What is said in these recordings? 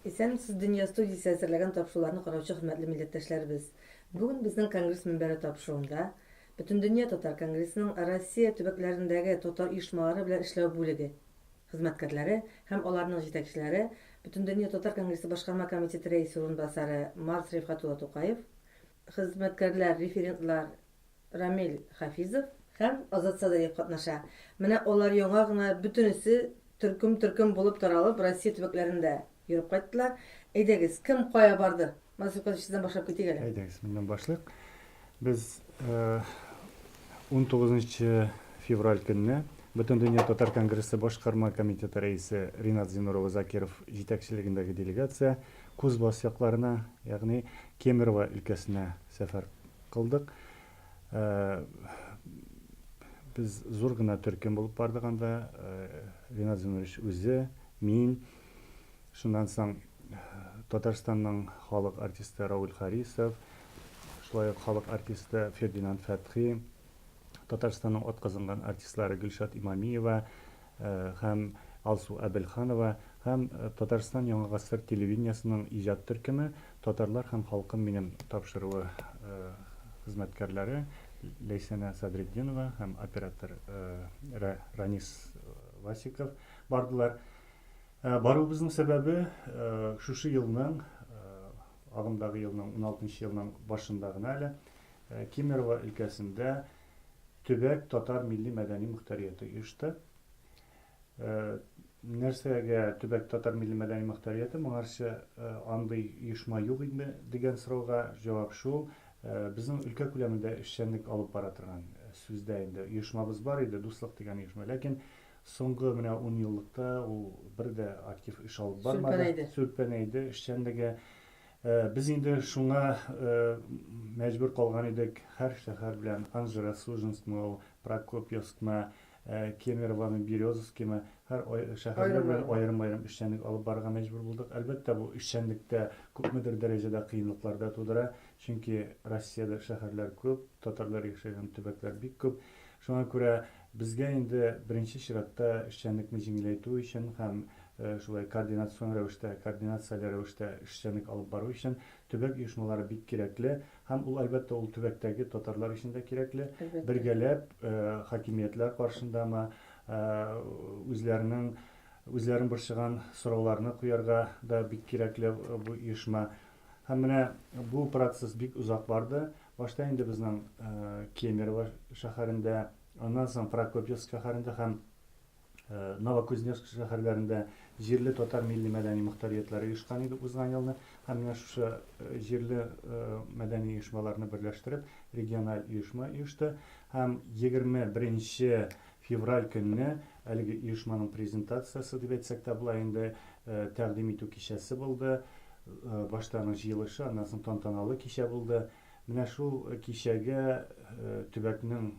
Исәнмесез, Дөнья студиясе әзерләгән тапшыруларны караучы хөрмәтле милләттәшләребез. Бүген безнең Конгресс мөнбәре тапшыруында Бөтендөнья Татар Конгрессының Россия төбәкләрендәге татар оешмалары белән эшләү бүлеге хезмәткәрләре һәм аларның җитәкчеләре, Бөтендөнья Татар Конгрессы башкарма комитеты рәисе урынбасары Марс Рифкатулла Тукаев, хезмәткәрләр, референтлар Рамил Хафизов һәм Азат Садаев катнаша. Менә алар яңа гына бөтенесе төркем булып таралып Россия төбәкләрендә йөреп кайттылар. Әйдәгез, кем кая барды? Масука сездән башлап китик әле. Әйдәгез, миннән башлыйк. Без 19 февраль көнне Бөтендөнья Татар Конгрессы башкарма комитеты рәисе Ринат Зинурова Закиров җитәкчелегендәге делегация Кузбасс якларына, ягъни Кемерово өлкәсенә сәфәр кылдык. Biz зур гына төркем булып бардык анда. Ринат Зинурович үзе, мин, шуннан соң Татарстанның халык артисты Рауль Харисов, шулай ук халык артисты Фердинанд Фәтхи, Татарстанның атказанган артистлары Гөлшат Имамиева һәм Алсу Әбелханова һәм Татарстан Яңа гасыр телевидениесының иҗат төркеме Татарлар һәм халкым минем тапшыруы хезмәткәрләре Ләйсәнә Садретдинова һәм оператор Ранис Васиков бардылар. Баруыбызның сәбәбе шушы елның, агымдагы елның 16 елның башында гына әле Кемерово өлкәсендә төбәк татар милли мәдәни мөхтәрияте оешты. Нәрсәгә төбәк татар милли мәдәни мөхтәрияте, моңарчы андый оешма юк инде дигән сорауга җавап шул. Безнең өлкә күләмендә эшчәнлек алып бара торган сүздә инде оешмабыз бар иде, дуслык дигән оешма. Ләкин соңгы менә 10 еллыкта ул бер дә актив эш алып бармады. Сүлпәнәйде эшчәнлеге. Biz инде шуңа мәҗбүр калган идек. Һәр шәһәр белән Анжеро, Сужинскмы, Прокопьевскмы, Кемерово, Березовскмы, һәр шәһәрләр белән аерым-аерым эшчәнлек алып барырга мәҗбүр булдык. Әлбәттә, бу эшчәнлектә күпмедер дәрәҗәдә кыенлыклар да тудыра. Чөнки Россиядә шәһәрләр күп, татарлар яшәгән төбәкләр бик күп. Шуңа күрә безгә инде беренче чиратта эшчәнлекне җиңеләйтү өчен һәм шулай координацион рәвештә эшчәнлек алып бару өчен төбәк оешмалары бик кирәкле һәм ул әлбәттә ул төбәктәге татарлар өчен дә кирәкле. Бергәләп хакимиятләр каршындамы үзләрен борчыган сорауларны куярга да бик кирәкле бу оешма. Һәм менә бу процесс бик узак барды. Башта инде безнең Кемерово шәһәрендә, аннан соң Прокопьевск шәһәрендә һәм Новокузнецк шәһәрләрендә җирле татар милли мәдәни мөхтәриятләре оешкан иде узган елны. Һәм менә шушы җирле мәдәни оешмаларны берләштереп региональ оешма оешты. Һәм 21 февраль көнне әлеге оешманың презентациясы дип әйтсәк тә була инде тәкъдим итү кичәсе булды. Баштаның җыелышы, аннан соң тантаналы кичә булды. Менә шул кичәгә төбәкнең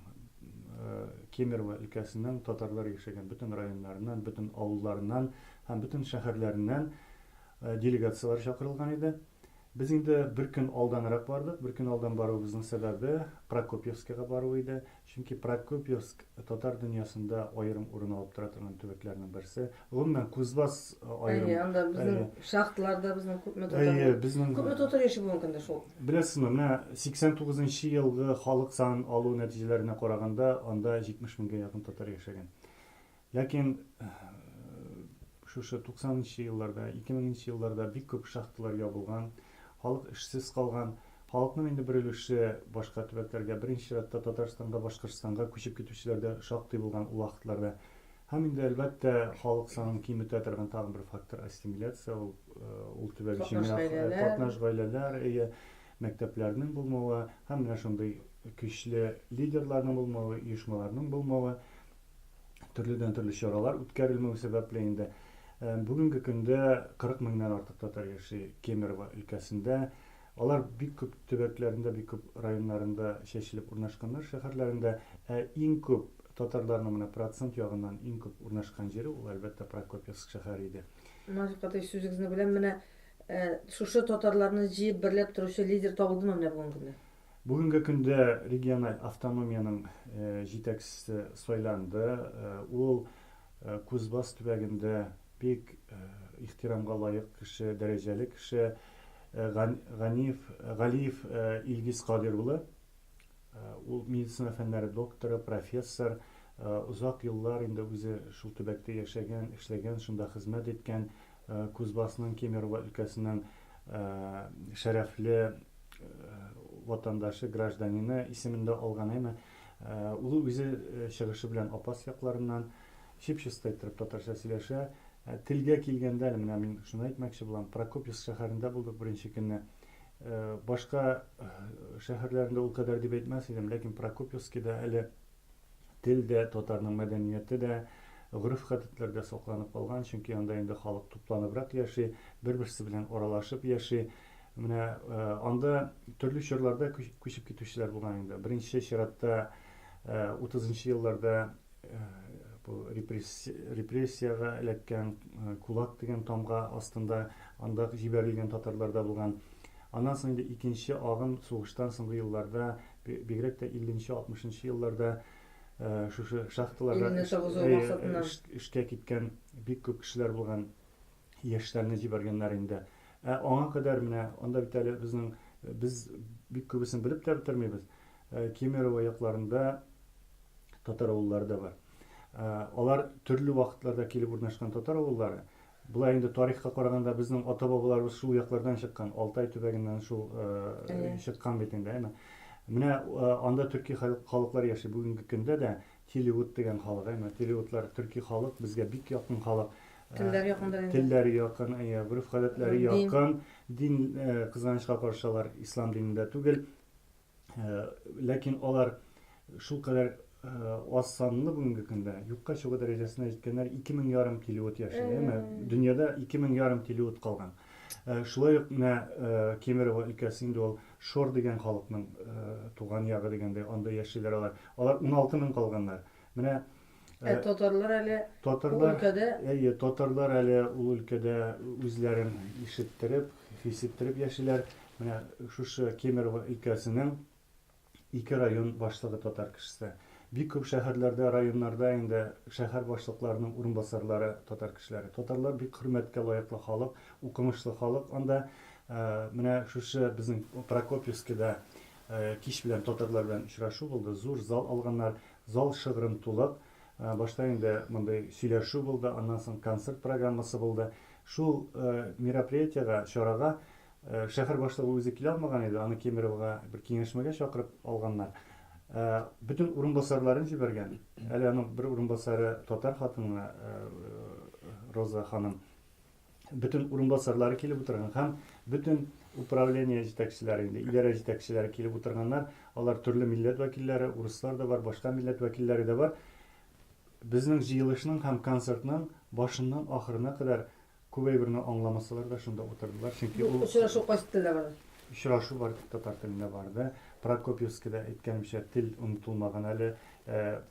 Кемерово өлкәсенең татарлар яшәгән бөтен районнарыннан, бөтен авылларыннан һәм бөтен шәһәрләреннән делегациялар чакырылган иде. Без инде бер көн алданрак бардык. Бер көн алдан баруыбызның сәбәбе Прокопьевскка бару иде. Чөнки Прокопьевск татар дөньясында аерым урын алып тора торган төбәкләрнең берсе. Гомумән Кузбасс аерым. Анда безнең шахталарда безнең күпме татар яши булган көндә шул. Беләсезме, менә 89 елгы халык санын алу нәтиҗәләренә караганда анда 70 меңгә якын татар яшәгән. Ләкин шушы 90 елларда, 2000 елларда бик күп шахталар ябылган, халык эшсез калган. Халыкның инде бер өлеше башка төбәкләргә, беренче чиратта Татарстанга, Башкортстанга күчеп китүчеләр дә шактый булган ул вакытларда. Һәм инде әлбәттә халык санын киметә торган тагын бер фактор ассимиляция, ул төбәк өчен катнаш гаиләләр, мәктәпләрнең булмавы, һәм менә шундый көчле лидерларның булмавы, оешмаларның булмавы, төрледән-төрле чаралар үткәрелмәү сәбәпле инде бүгенге көндә 40 меңнән артык татар яши Кемерово өлкәсендә. Алар бик күп төбәкләрендә, бик күп районнарында чәчелеп урнашканнар, шәһәрләрендә. Иң күп татарларның менә процент ягыннан иң күп урнашкан җире ул әлбәттә Прокопьевск шәһәре иде. Мәгълүмат сүзегезне белән менә шушы татарларны җыеп берләп торучы лидер табылдымы менә бүген көндә? Бүгенге көндә региональ автономияның җитәкчесе сайланды. Ул Кузбасс төбәгендә бик ихтирамга лайык кеше, дәрәҗәле кеше Галиев Илгиз Кадир улы. Ул медицина фәннәре докторы, профессор, узак еллар инде үзе шул төбәктә яшәгән, эшләгән, шунда хезмәт иткән, Кузбассның Кемерово өлкәсенең шәрәфле ватандашы, гражданины исемендә алган әйме. Ул үзе чыгышы белән Апас якларыннан чипчеста итеп татарча сөйләшә. Телгә килгәндә, менә мин шуны әйтмәкче булам, Прокопьевск шәһәрендә булдык беренче көнне. Башка шәһәрләрендә ул кадәр дип әйтмәс идем, ләкин Прокопьевскида әле тел дә, татарның мәдәнияте дә, гореф-гадәтләр дә сакланып калган, чөнки анда инде халык тупланыбрак яши, бер-берсе белән аралашып яши. Менә анда төрле чорларда күчеп китүчеләр булган инде. Беренче чиратта 30-нчы елларда бу репрессияга эләккән, кулак дигән тамга астында анда җибәрелгән татарлар да булган. Аннан соң инде икенче агым сугыштан соңгы елларда, бигрәк тә 50-нче, 60-нчы елларда шушы шахталарда эшкә киткән бик күп кешеләр булган, яшьләрне җибәргәннәр инде. Аңа кадәр менә анда бит әле без бик күбесен белеп тә бетермибез. Кемерово якларында татар авыллары да бар. Алар төрле вакытларда килеп урнашкан татар авыллары. Булай инде тарихка караганда безнең ата-бабаларыбыз шул яклардан чыккан, Алтай төбәгеннән шул чыккан бит инде, әйме. Менә анда төрки халыклар яши. Бүгенге көндә дә Телевут дигән халык, әйме. Телевутлар төрки халык, безгә бик якын халык. Телләре якын, гореф-гадәтләре якын. Дин кызганычка каршылар ислам динендә түгел. Ләкин алар шул кадәр аз санлы бүгенге көндә юкка чыгу дәрәҗәсенә җиткәннәр 2000 Телевут яши, әйме. Дөньяда 2000 Телевут калган. Шулай ук менә Кемерово өлкәсендә ул Шор дигән халыкның туган ягы дигәндә анда яшиләр алар. Алар 16 калганнар. Менә татарлар әле өлкәдә, татарлар әле ул өлкәдә үзләрен ишеттереп, хисеттереп яшиләр. Менә шушы Кемерово өлкәсенең 2 район башлыгы татар кешесе. Бик күп шәһәрләрдә, районнарда инде шәһәр башлыкларының урынбасарлары татар кешеләре. Татарлар бик хөрмәткә лаеклы халык, укымышлы халык. Анда менә шушы безнең Прокопьевскида кич белән татарлар белән очрашу булды. Зур зал алганнар, зал шыгрым тулып, башта инде мондай сөйләшү булды, аннан соң концерт программасы булды. Шул мероприятиягә, чарага шәһәр башлыгы үзе килә алмаган иде, аны Кемеровога бер киңәшмәгә чакырып алганнар. Bütün урынбасарларын җибәргән. Әле аның бер урынбасары татар хатыны Роза ханым. Bütün урынбасарлары килеп утырган һәм bütün управление җитәкчеләре инде, идарә җитәкчеләре килеп утырганнар. Алар төрле милләт вәкилләре, урыслар да бар, башка милләт вәкилләре дә бар. Безнең җыелышның һәм концертның башыннан ахырына кадәр күбәйберне аңламасалар да шунда утырдылар. Чөнки ул очрашу кайсы телдә бар? Очрашу бар, татар телендә барды. Прокопьевскида әйткәнемчә тел онытылмаган әле.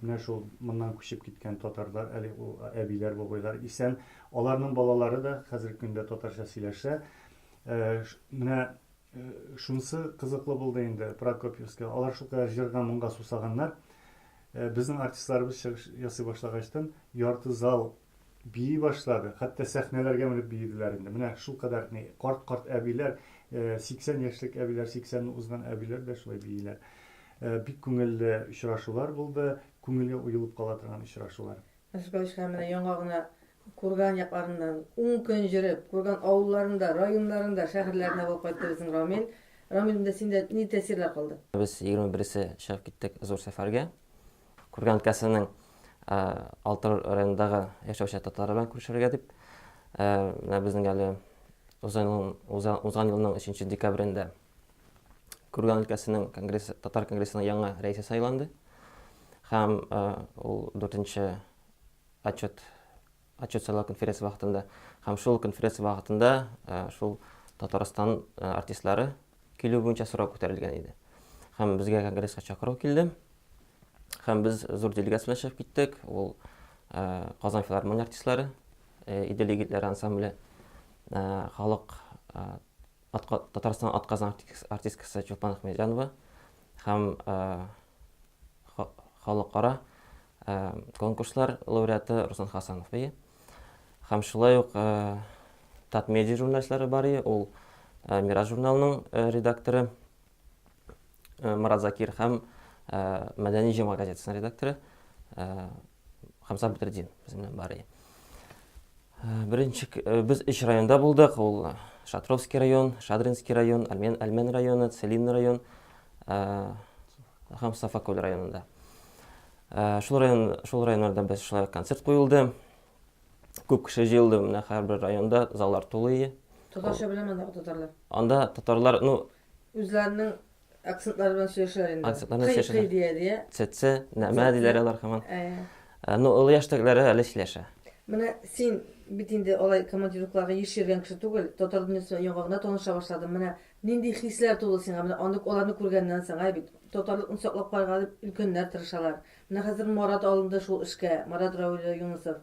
Менә шул моннан күчеп киткән татарлар, әле ул әбиләр, бабайлар исән. Аларның балалары да хәзерге көндә татарча сөйләшә. Менә шунысы кызыклы булды инде Прокопьевскида. Алар шул кадәр җырга, моңга сусаганнар. Безнең артистларыбыз ясый башлагачтан ярты зал бии башлады. Хәтта сәхнәләргә менеп биеделәр инде. Менә шул кадәр карт әбиләр, 80 яшьлек әбиләр, 80-ни узган әбиләр дә шулай бииләр. Бик күңелле очрашулар булды, күңелгә уелып кала торган очрашулар. Ашкалыш менә яңа гына Курган якларыннан 10 көн җырып, Курган авылларында, районнарында, шәһәрләрендә булып кайтты безнең Рамил. Рамилдә синдә ни тәэсирләр калды? Без 21-се чыгып киттек зур сәфәргә. Курган өлкәсенең Алтыр районындагы яшәүче татарлар белән күрешергә дип. Менә безнең әле узган елның 3 декабрендә Курган өлкәсенең татар конгрессының яңа рәисе сайланды. Һәм ул 4-нче отчет сайлау конференция вакытында һәм шул конференция вакытында шул Татарстан артистлары килү буенча сорау күтәрелгән иде. Һәм безгә конгресска чакыру килде. Һәм без зур делегация белән чыгып киттек. Ул Казан филармония артистлары, Идел егетләре ансамбле, халык Татарстан атказан артисткасы Чулпан Ахмеджанова һәм халыкара конкурслар лауреаты Руслан Хасанов. Һәм шулай ук Татмедиа журналистлары бар ие, ул Мираж журналының редакторы Марат Закир һәм Мәдәни Җәмгыять газетасының редакторы Хамса Бетердин без белән бар ие. Беренче без 3 районда булдык, ул Шатровский район, Шадринский район, Әлмән районы, Целинный район һәм Сафакөл районында. Шул районнарда без шулай концерт куелды. Күп кеше җыелды, менә һәрбер районда заллар тулы ие. Татарча беләм анда татарлар. Анда татарлар, Үзләренең акцентлары белән сөйләшәләр инде. Акцентлары белән сөйләшәләр. Дия. Цеце, нәмә диләр алар һаман. Олы яшьтәгеләре әле сөйләшә. Менә син бит инде алай командировкаларга еш йөргән кеше түгел, татар дөньясы яңа гына таныша башладың. Менә нинди хисләр тулы сиңа? Менә аларны күргәннән соң, бит татарлыкны саклап калырга дип өлкәннәр тырышалар. Менә хәзер Марат алынды шул эшкә, Марат Равил Юнусов,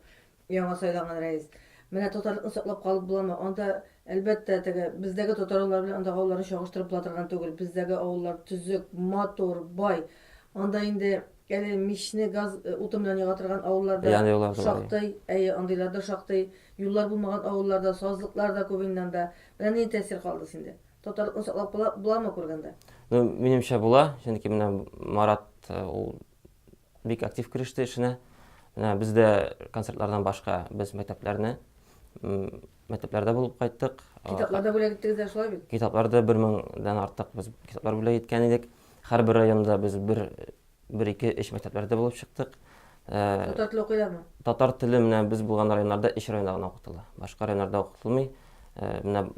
яңа сайлаган рәис. Менә татарлыкны саклап калып буламы? Анда әлбәттә теге бездәге татарлар белән андагы авылларны чагыштырып була торган түгел. Бездәге авыллар төзек, матур, бай. Анда инде әле мичне газ уты белән яга торган авылларда шактый, андыйларда шактый, юллар булмаган авылларда, сазлыклар да күп инде. Менә ни тәэсир калды синде? Татарлыкны саклап буламы күргәндә? Минемчә була, чөнки менә Марат ул бик актив кереште эшенә. Менә бездә концертлардан башка без мәктәпләрдә булып кайттык. Китапларда бүләк иттегез шулай бит? Китапларда 1000-дан артык без китаплар бүләк иткән идек. Һәрбер районда без 1-2 мәктәпләрдә булып чыктык. Татар теле укыйлармы? Татар теле менә без булган районнарда 3 районда гына укытыла. Башка районнарда укытылмый. Менә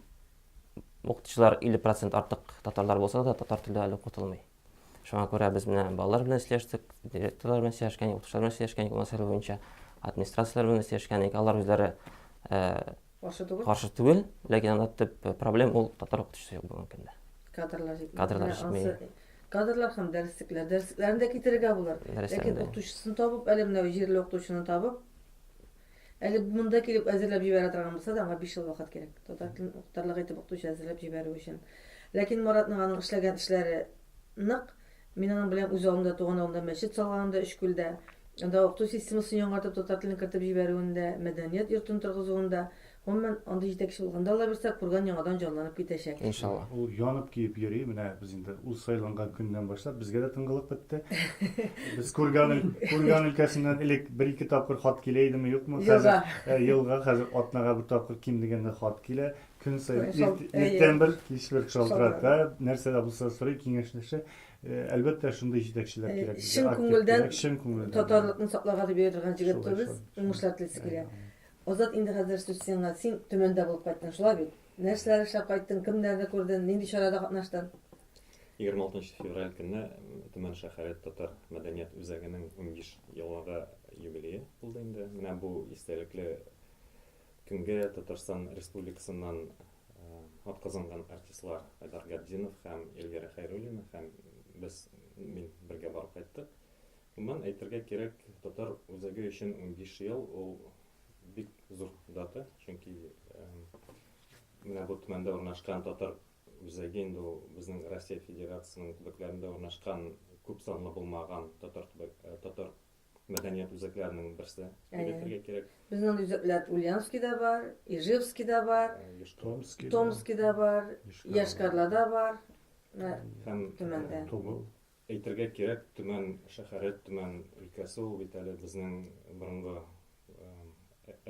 укытучылар 50% артык татарлар булса да, татар теле әле укытылмый. Шуңа күрә без менә балалар белән сөйләштек, директорлар белән сөйләшкән, укытучылар белән сөйләшкән, ул мәсьәлә буенча администрацияләр белән сөйләшкән, алар үзләре каршы түгел, ләкин анда төп проблема ул татар укытучысы юк бүгенге көндә. Кадрлар җитми. Кадрлар һәм дәресләрен дә китерергә булыр. Ләкин укытучысын табып, әле менә җирле укытучыны табып, әле монда килеп әзерләп җибәрә торган булса да, аңа 5 ел вакыт кирәк. Татар телен укытарлык итеп укытучы әзерләп җибәрү өчен. Ләкин Маратның аның эшләгән эшләре нык. Мин аның белән үз авылында туган авылында мәчет салганда, Өчкүлдә, анда укыту системасын яңартып татар телен кертеп җибәрүендә, мәдәният йортын торгызуында, гомумән анда җитәкче булганда алла берсә күргән яңадан җанланып китәчәк. Иншалла. Ул янып киеп йөри, менә без инде ул сайланган көннән башлап безгә дә тыңгылык бетте. Без күргән өлкәсеннән элек 1-2 тапкыр хат килә идеме, юкмы? Елга хәзер атнага 1 тапкыр ким дигәндә хат килә. Көн саен иртән бер, кич бер шалтырата, нәрсә дә булса сорый, киңәшләшә. Әлбәттә шундый җитәкчеләр кирәк. Чын күңелдән татарлыкны сакларга дип йөргән җегетбез, уңышлар теләсе килә. Азат инде хәзер сүзсеңә син төмәндә булып кайттың, шулай бит? Нәрсәләр эшләп кайттың, кемнәрне күрдең, нинди чарада катнаштың? 26 февраль көнне Төмән шәһәре татар мәдәният үзәгенең 15 еллыгы юбилее булды инде. Менә бу истәлекле көнгә Татарстан Республикасыннан атказанган артистлар Айдар Габдинов һәм Эльвира Хәйруллина һәм мин бергә барып кайттык. Моннан әйтергә кирәк, татар үзәге өчен 15 ел ул бик зур дата, чөнки менә бу төмәндә урнашкан татар үзәге инде ул безнең Россия Федерациясының төбәкләрендә урнашкан күп санлы булмаган татар мәдәният үзәкләренең берсе. Әйтергә кирәк. Безнең үзәкләр Ульяновскида бар, Ижевскида бар, Томскида бар, Яшкарлада бар. Һәм төмәндә. Әйтергә кирәк, Төмән шәһәре, Төмән өлкәсе ул бит әле безнең борынгы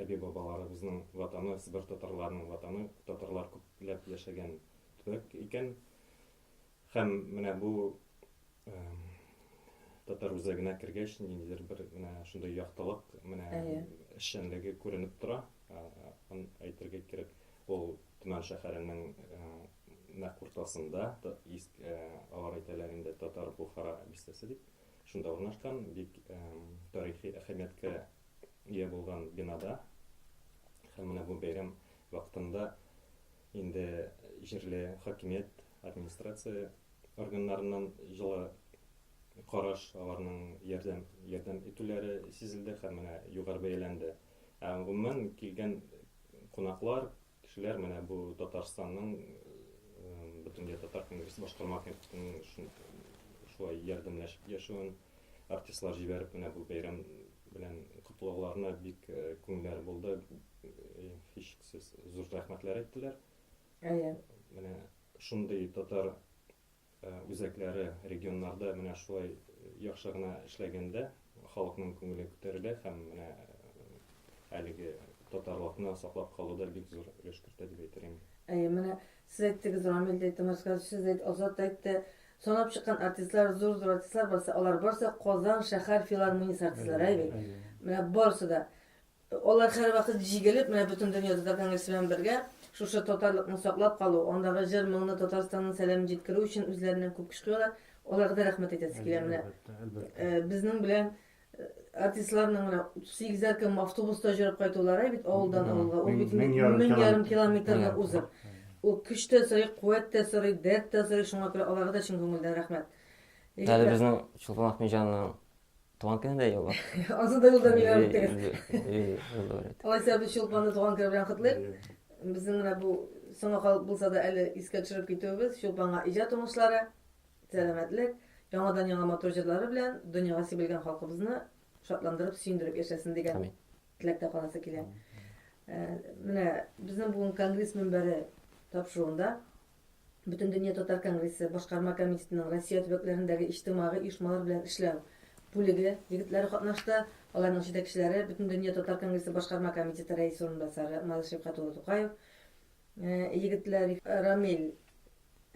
әби-бабаларыбызның ватаны, Сибир татарларының ватаны, татарлар күпләп яшәгән төбәк икән. Һәм менә бу татар үзәгенә кергәч, ниндидер бер менә шундый яктылык, менә эшчәнлеге күренеп тора. Әйтергә кирәк, ул Төмән шәһәренең нәкъ уртасында, алар әйтәләр инде Татар Бухара бистәсе дип, шунда урнашкан, бик тарихи әһәмияткә ия булган бинада. Һәм менә бу бәйрәм вакытында инде җирле хакимият, администрация органнарыннан җылы караш, аларның ярдәм итүләре сизелде һәм менә югары бәяләнде. Гомумән килгән кунаклар, кешеләр менә бу Татарстанның бөтенләй татар конгрессы башкарма комитетының шулай ярдәмләшеп яшәвен, артистлар җибәреп менә бу бәйрәм белән котлауларына бик күңелләре булды. Һичшиксез зур рәхмәт рәхмәтләр әйттеләр. Әйе. Менә шундый татар үзәкләре регионнарда менә шулай яхшы гына эшләгәндә халыкның күңеле күтәрелә һәм менә әлеге татарлыкны саклап калуда бик зур өлеш кертә дип әйтер инде. Әйе, менә сез әйттегез, Рамил әйтте, Тамашка сез әйтте, Азат әйтте. Санап чыккан артистлар, зур артистлар барса, алар барса Казан шәһәр филармониясе артистлары, әйе. Менә барсы да. Алар һәрвакыт җигелеп, менә бөтен дөньяда да конгресс белән бергә шушы татарлыкны саклап калу, андагы җыр моңны Татарстанның сәламен җиткерү өчен үзләреннән күп көч куялар. Аларга да рәхмәт әйтәсе килә менә. Безнең белән артистларның менә 38 кем автобуста җөреп кайтулары бит авылдан авылга. Ул бит 1000 километрны узып. Ул көч тә сорый, куәт тә сорый, дәрт тә сорый, шуңа күрә аларга да чын күңелдән рәхмәт. Әле безнең Чулпан Ахмеҗанның туган көне дә юк. Азында юлда миллион үтәгез. Алайса без Чулпанны туган көне белән котлыйк. Безнең менә бу соңга калып булса да әле искә төшереп китүебез Чулпанга иҗат уңышлары, сәламәтлек, яңадан яңа матур җырлары белән дөньяга сибелгән халкыбызны шатландырып, сөендереп яшәсен дигән теләктә каласы килә. Менә безнең бүген конгресс мөнбәре тапшыруында Бөтен дөнья татар конгрессы башкарма комитетының Россия төбәкләрендәге иҗтимагый оешмалар белән эшләү бүлеге егетләре катнашты. Аларның җитәкчеләре Бөтен дөнья татар конгрессы башкарма комитеты рәисе урынбасары Малышев Хатулы Тукаев, егетләр Рамил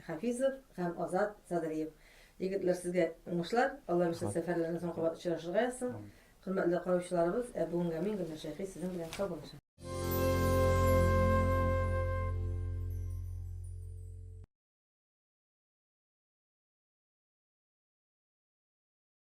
Хафизов һәм Азат Садриев. Егетләр, сезгә уңышлар, Алла бирсә сәфәрләрне соң кабат очрашырга язсын. Хөрмәтле караучыларыбыз, бүгенгә мин Гөлнар Шәйхи сезнең белән саубуллашам.